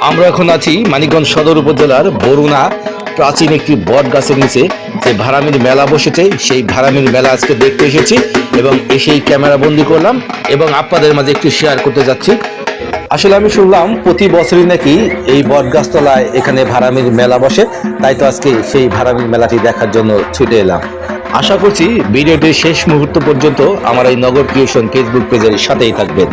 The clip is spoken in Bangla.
আমরা এখন আছি মানিকগঞ্জ সদর উপজেলার বরুণা প্রাচীন একটি বট গাছের নিচে যে ভাড়ামির মেলা বসেছে, সেই ভাড়ামির মেলা আজকে দেখতে এসেছি এবং এসেই ক্যামেরা বন্দি করলাম এবং আপনাদের মাঝে একটু শেয়ার করতে যাচ্ছি। আসলে আমি শুনলাম প্রতি বছরই নাকি এই বট গাছতলায় এখানে ভাড়ামির মেলা বসে, তাই তো আজকে সেই ভাড়ামির মেলাটি দেখার জন্য ছুটে এলাম। আশা করছি ভিডিওটির শেষ মুহূর্ত পর্যন্ত আমার এই নগর ক্রিয়েশন ফেসবুক পেজের সাথেই থাকবেন।